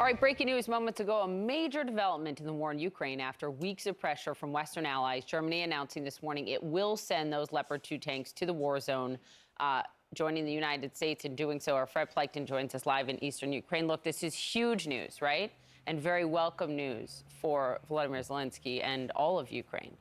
All right, breaking news moments ago, a major development in the war in Ukraine after weeks of pressure from Western allies. Germany announcing this morning it will send those Leopard 2 tanks to the war zone, joining the United States in doing so. Our Fred Pleitgen joins us live in eastern Ukraine. Look, this is huge news, right? And very welcome news for Volodymyr Zelensky and all of Ukraine.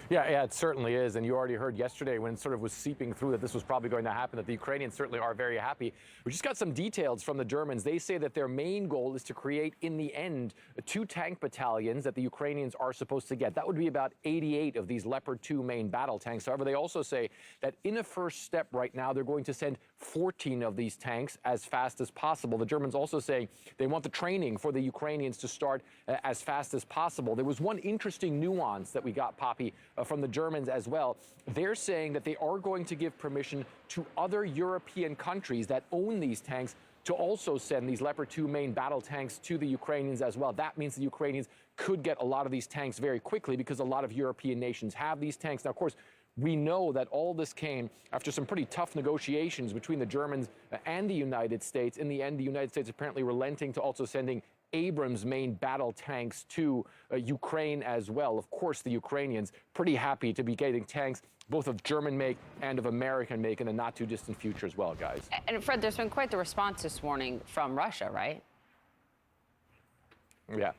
Yeah, it certainly is. And you already heard yesterday when it sort of was seeping through that this was probably going to happen, that the Ukrainians certainly are very happy. We just got some details from the Germans. They say that their main goal is to create, in the end, 2 tank battalions that the Ukrainians are supposed to get. That would be about 88 of these Leopard 2 main battle tanks. However, they also say that in a first step right now, they're going to send 14 of these tanks as fast as possible. The Germans also say they want the training for the Ukrainians to start as fast as possible. There was one interesting nuance that we got, Poppy, from the Germans as well. They're saying that they are going to give permission to other European countries that own these tanks to also send these Leopard 2 main battle tanks to the Ukrainians as well. That means the Ukrainians could get a lot of these tanks very quickly because a lot of European nations have these tanks. Now, of course, we know that all this came after some pretty tough negotiations between the Germans and the United States. In the end, the United States apparently relenting to also sending Abrams main battle tanks to Ukraine as well. Of course, the Ukrainians pretty happy to be getting tanks, both of German make and of American make, in the not too distant future as well, guys. And Fred, there's been quite the response this morning from Russia, right? Yeah.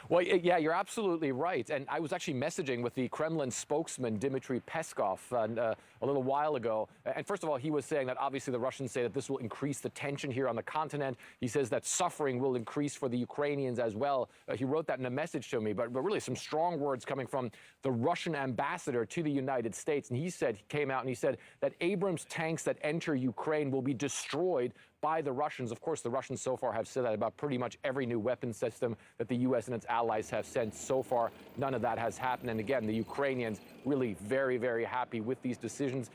Well, yeah, you're absolutely right. And I was actually messaging with the Kremlin spokesman, Dmitry Peskov, a little while ago. And first of all, he was saying that obviously the Russians say that this will increase the tension here on the continent. He says that suffering will increase for the Ukrainians as well. He wrote that in a message to me, but really some strong words coming from the Russian ambassador to the United States. And he came out and he said that Abrams tanks that enter Ukraine will be destroyed by the Russians. Of course, the Russians so far have said that about pretty much every new weapon system that the U.S. and its allies have sent. So far, none of that has happened. And again, the Ukrainians really very, very happy with these decisions,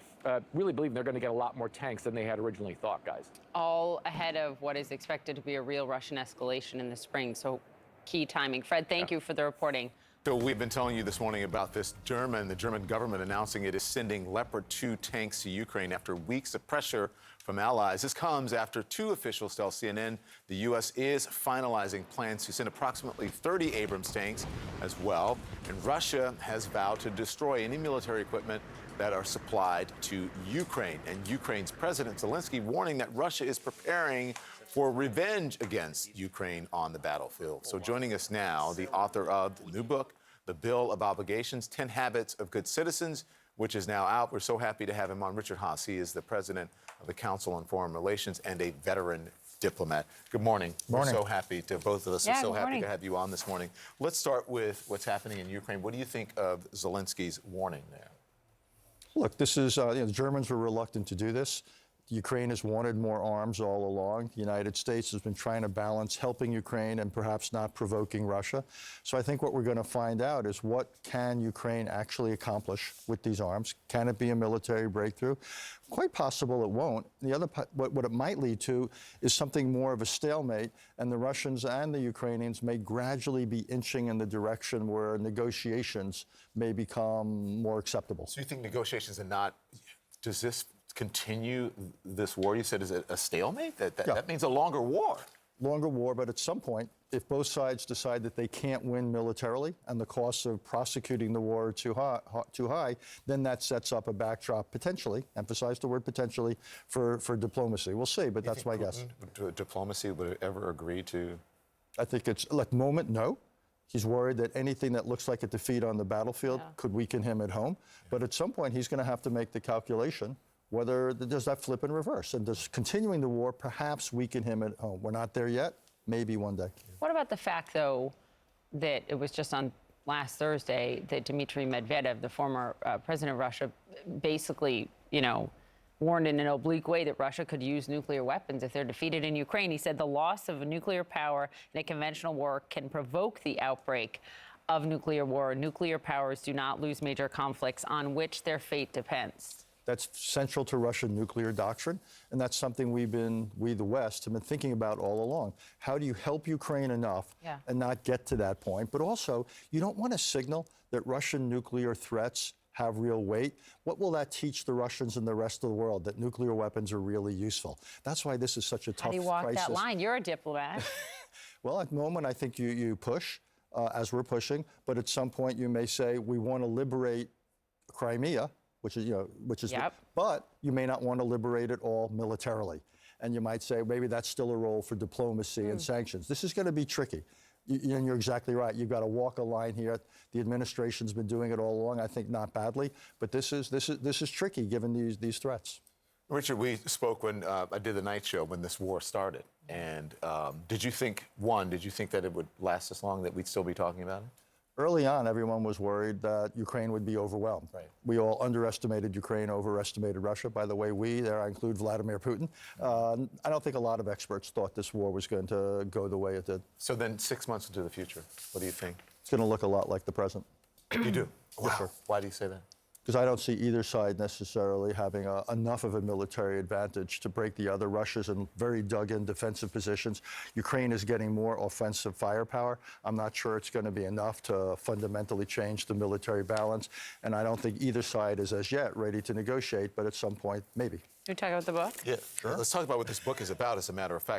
really believing they're going to get a lot more tanks than they had originally thought, guys. All ahead of what is expected to be a real Russian escalation in the spring. So key timing. Fred, thank you for the reporting. So we've been telling you this morning about the German government announcing it is sending Leopard 2 tanks to Ukraine after weeks of pressure from allies. This comes after 2 officials tell CNN the U.S. is finalizing plans to send approximately 30 Abrams tanks as well. And Russia has vowed to destroy any military equipment that are supplied to Ukraine. And Ukraine's President Zelensky warning that Russia is preparing for revenge against Ukraine on the battlefield. So joining us now, the author of the new book, The Bill of Obligations, 10 Habits of Good Citizens, which is now out. We're so happy to have him on. Richard Haass, he is the president of the Council on Foreign Relations and a veteran diplomat. Good morning. Morning. We're so happy to, both of us Yeah, are so good happy morning. to have you on this morning. Let's start with what's happening in Ukraine. What do you think of Zelensky's warning there? Look, this is, the Germans were reluctant to do this. Ukraine has wanted more arms all along. The United States has been trying to balance helping Ukraine and perhaps not provoking Russia. So I think what we're going to find out is what can Ukraine actually accomplish with these arms? Can it be a military breakthrough? Quite possible it won't. The other, what it might lead to is something more of a stalemate, and the Russians and the Ukrainians may gradually be inching in the direction where negotiations may become more acceptable. So you think negotiations are not, does this continue this war? You said, is it a stalemate? That means a longer war. Longer war, but at some point, if both sides decide that they can't win militarily and the costs of prosecuting the war are too high, then that sets up a backdrop potentially, emphasize the word potentially, for diplomacy. We'll see, but that's my guess. Diplomacy would ever agree to? I think it's, at the moment, no. He's worried that anything that looks like a defeat on the battlefield could weaken him at home. But at some point, he's going to have to make the calculation whether does that flip in reverse, and does continuing the war perhaps weaken him at home. We're not there yet. Maybe one day. What about the fact, though, that it was just on last Thursday that Dmitry Medvedev, the former president of Russia, basically, warned in an oblique way that Russia could use nuclear weapons if they're defeated in Ukraine. He said the loss of a nuclear power in a conventional war can provoke the outbreak of nuclear war. Nuclear powers do not lose major conflicts on which their fate depends. That's central to Russian nuclear doctrine, and that's something we, the West, have been thinking about all along. How do you help Ukraine enough and not get to that point? But also, you don't want to signal that Russian nuclear threats have real weight, what will that teach the Russians and the rest of the world? That nuclear weapons are really useful. That's why this is such a tough How do you walk crisis. that line? You're a diplomat. Well, at the moment, I think you push, as we're pushing, but at some point you may say, we want to liberate Crimea, which is, Yep. but you may not want to liberate it all militarily. And you might say, maybe that's still a role for diplomacy and sanctions. This is going to be tricky. And you're exactly right. You've got to walk a line here. The administration's been doing it all along, I think not badly, but this is tricky given these threats. Richard, we spoke when I did the night show when this war started. And did you think that it would last this long, that we'd still be talking about it? Early on, everyone was worried that Ukraine would be overwhelmed. Right. We all underestimated Ukraine, overestimated Russia. By the way, there I include Vladimir Putin. I don't think a lot of experts thought this war was going to go the way it did. So then 6 months into the future, what do you think? It's going to look a lot like the present. You do? Wow. sir. Why do you say that? Because I don't see either side necessarily having enough of a military advantage to break the other. Russia's in very dug-in defensive positions. Ukraine is getting more offensive firepower. I'm not sure it's going to be enough to fundamentally change the military balance. And I don't think either side is as yet ready to negotiate, but at some point, maybe. You talk about the book? Yeah, sure. Let's talk about what this book is about, as a matter of fact.